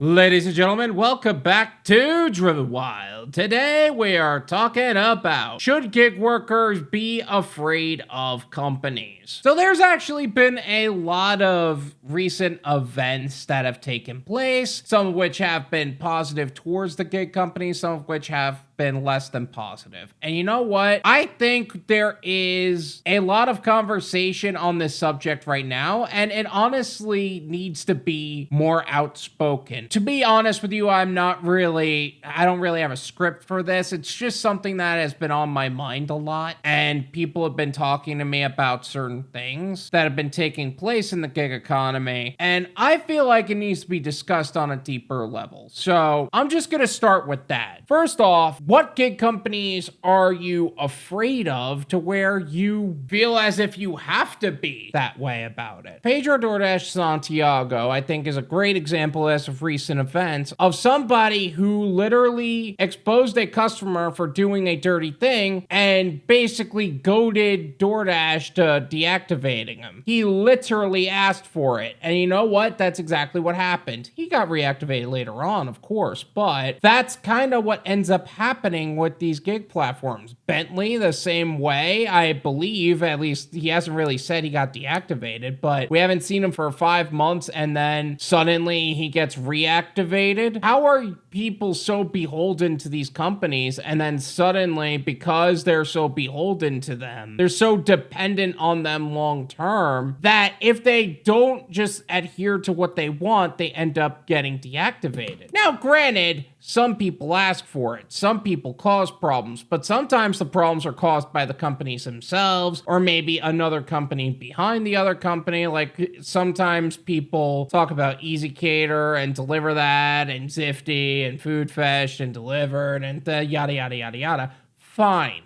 Ladies and gentlemen, welcome back to Driven Wyld. Today we are talking about, should gig workers be afraid of companies? So there's actually been a lot of recent events that have taken place, some of which have been positive towards the gig companies, some of which have been less than positive. And you know what? I think there is a lot of conversation on this subject right now, and it honestly needs to be more outspoken. To be honest with you, I don't really have a script for this. It's just something that has been on my mind a lot, and people have been talking to me about certain things that have been taking place in the gig economy, and I feel like it needs to be discussed on a deeper level. So I'm just gonna start with that. First off, what gig companies are you afraid of to where you feel as if you have to be that way about it? Pedro Doordash Santiago, I think, is a great example as of recent events of somebody who literally exposed a customer for doing a dirty thing and basically goaded DoorDash to deactivating him. He literally asked for it. And you know what? That's exactly what happened. He got reactivated later on, of course, but that's kind of what ends up happening with these gig platforms. Bentley, the same way, I believe, at least he hasn't really said he got deactivated, but we haven't seen him for 5 months and then suddenly he gets reactivated. How are people so beholden to these companies and then suddenly, because they're so beholden to them, they're so dependent on them long term that if they don't just adhere to what they want, they end up getting deactivated? Now, granted, some people ask for it. Some people cause problems, but sometimes the problems are caused by the companies themselves or maybe another company behind the other company. Like sometimes people talk about Easy Cater and Deliver That and Zifty and Food Fetch and Delivered and the yada, yada, yada, yada. Fine.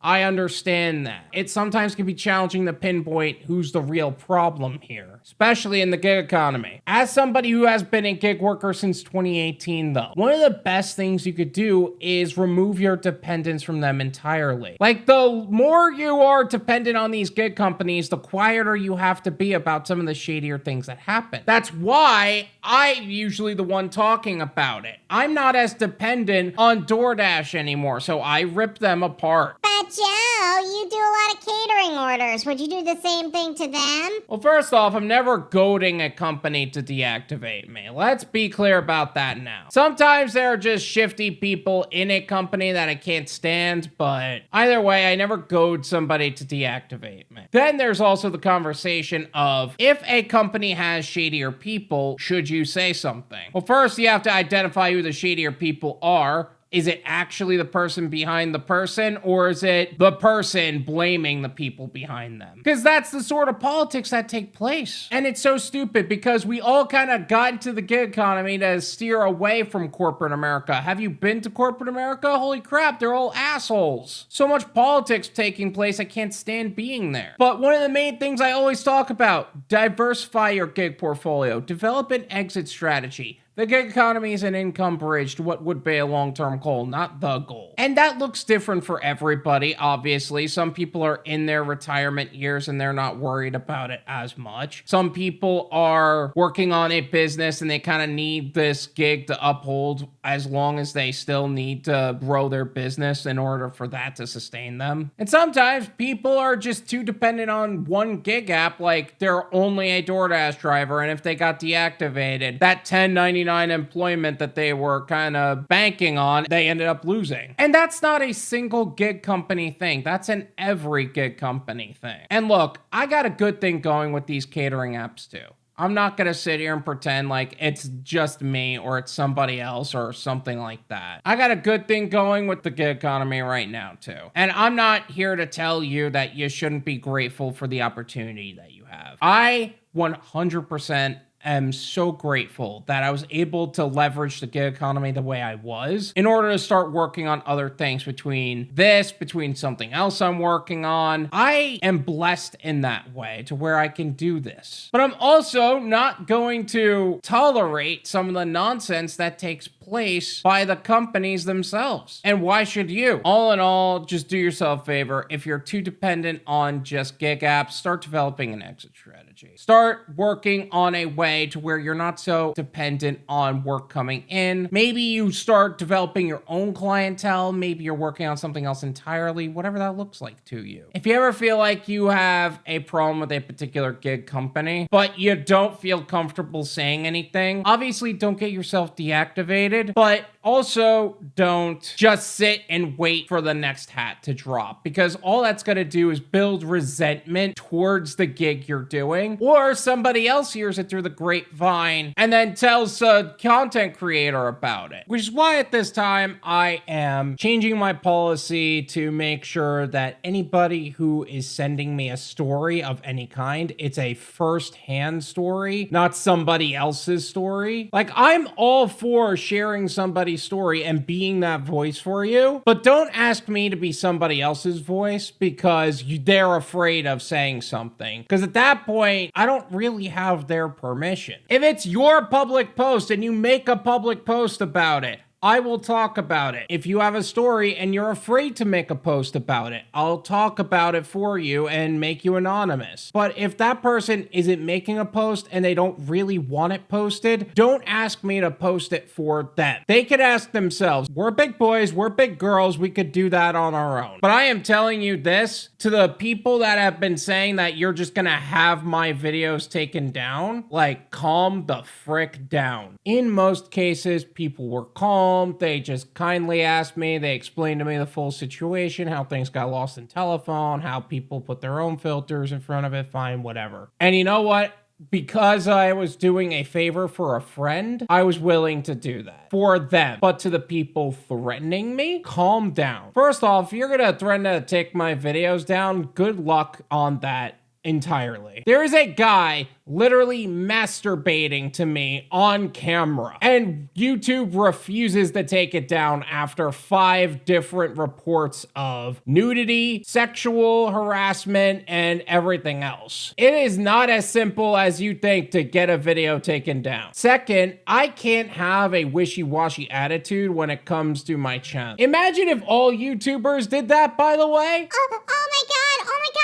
I understand that. It sometimes can be challenging to pinpoint who's the real problem here, especially in the gig economy. As somebody who has been a gig worker since 2018 though, one of the best things you could do is remove your dependence from them entirely. Like, the more you are dependent on these gig companies, the quieter you have to be about some of the shadier things that happen. That's why I'm usually the one talking about it. I'm not as dependent on DoorDash anymore, so I rip them apart. But Joe, you do a lot of catering orders. Would you do the same thing to them? Well, first off, I'm never goading a company to deactivate me. Let's be clear about that now. Sometimes there are just shifty people in a company that I can't stand, but either way, I never goad somebody to deactivate me. Then there's also the conversation of, if a company has shadier people, should you say something? Well, first you have to identify who the shadier people are. Is it actually the person behind the person, or is it the person blaming the people behind them? Because that's the sort of politics that take place. And it's so stupid because we all kind of got into the gig economy to steer away from corporate America. Have you been to corporate America? Holy crap, they're all assholes. So much politics taking place, I can't stand being there. But one of the main things I always talk about, diversify your gig portfolio, develop an exit strategy. The gig economy is an income bridge to what would be a long-term goal, not the goal. And that looks different for everybody, obviously. Some people are in their retirement years and they're not worried about it as much. Some people are working on a business and they kind of need this gig to uphold as long as they still need to grow their business in order for that to sustain them. And sometimes people are just too dependent on one gig app, like they're only a DoorDash driver, and if they got deactivated, that $10.99 employment that they were kind of banking on, they ended up losing. And that's not a single gig company thing. That's an every gig company thing. And look, I got a good thing going with these catering apps too. I'm not going to sit here and pretend like it's just me or it's somebody else or something like that. I got a good thing going with the gig economy right now too. And I'm not here to tell you that you shouldn't be grateful for the opportunity that you have. I 100% am so grateful that I was able to leverage the gig economy the way I was in order to start working on other things, between something else I'm working on. I am blessed in that way to where I can do this. But I'm also not going to tolerate some of the nonsense that takes place by the companies themselves. And why should you? All in all, just do yourself a favor. If you're too dependent on just gig apps, start developing an exit strategy. strategy. Start working on a way to where you're not so dependent on work coming in. Maybe you start developing your own clientele. Maybe you're working on something else entirely, whatever that looks like to you. If you ever feel like you have a problem with a particular gig company, but you don't feel comfortable saying anything, obviously don't get yourself deactivated, but also don't just sit and wait for the next hat to drop, because all that's going to do is build resentment towards the gig you're doing, or somebody else hears it through the grapevine and then tells a content creator about it. Which is why at this time I am changing my policy to make sure that anybody who is sending me a story of any kind, it's a first-hand story, not somebody else's story. Like, I'm all for sharing somebody's story and being that voice for you, but don't ask me to be somebody else's voice because they're afraid of saying something. Because at that point, I don't really have their permission. If it's your public post and you make a public post about it, I will talk about it. If you have a story and you're afraid to make a post about it, I'll talk about it for you and make you anonymous. But if that person isn't making a post and they don't really want it posted, don't ask me to post it for them. They could ask themselves. We're big boys, we're big girls, we could do that on our own. But I am telling you this, to the people that have been saying that you're just gonna have my videos taken down, like, calm the frick down. In most cases, people were calm. They just kindly asked me, they explained to me the full situation, how things got lost in telephone, how people put their own filters in front of it, fine, whatever. And you know what? Because I was doing a favor for a friend, I was willing to do that for them. But to the people threatening me, calm down. First off, if you're gonna threaten to take my videos down, good luck on that entirely. There is a guy literally masturbating to me on camera, and YouTube refuses to take it down after 5 different reports of nudity, sexual harassment, and everything else. It is not as simple as you think to get a video taken down. Second, I can't have a wishy-washy attitude when it comes to my channel. Imagine if all YouTubers did that, by the way. Oh my god,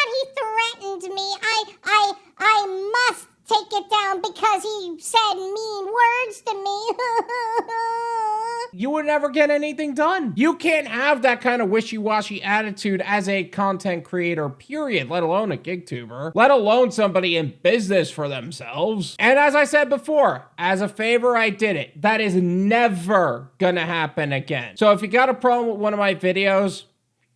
he threatened me. I must take it down because he said mean words to me. You would never get anything done. You can't have that kind of wishy-washy attitude as a content creator, period, let alone a gig tuber, let alone somebody in business for themselves. And as I said before, as a favor, I did it. That is never gonna happen again. So if you got a problem with one of my videos,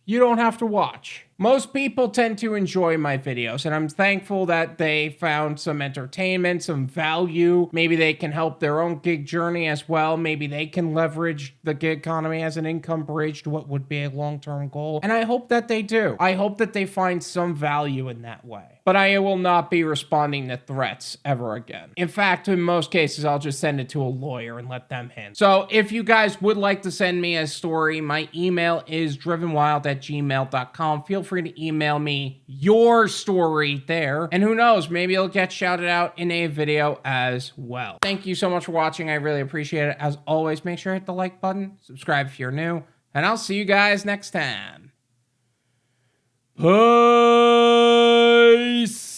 you don't have to watch. Most people tend to enjoy my videos, and I'm thankful that they found some entertainment, some value. Maybe they can help their own gig journey as well. Maybe they can leverage the gig economy as an income bridge to what would be a long-term goal. And I hope that they do. I hope that they find some value in that way. But I will not be responding to threats ever again. In fact, in most cases, I'll just send it to a lawyer and let them handle it. So if you guys would like to send me a story, my email is drivenwyld@gmail.com. Feel free to email me your story there, and who knows, maybe it'll get shouted out in a video as well. Thank you so much for watching. I really appreciate it. As always, make sure to hit the like button, subscribe if you're new, and I'll see you guys next time. Peace.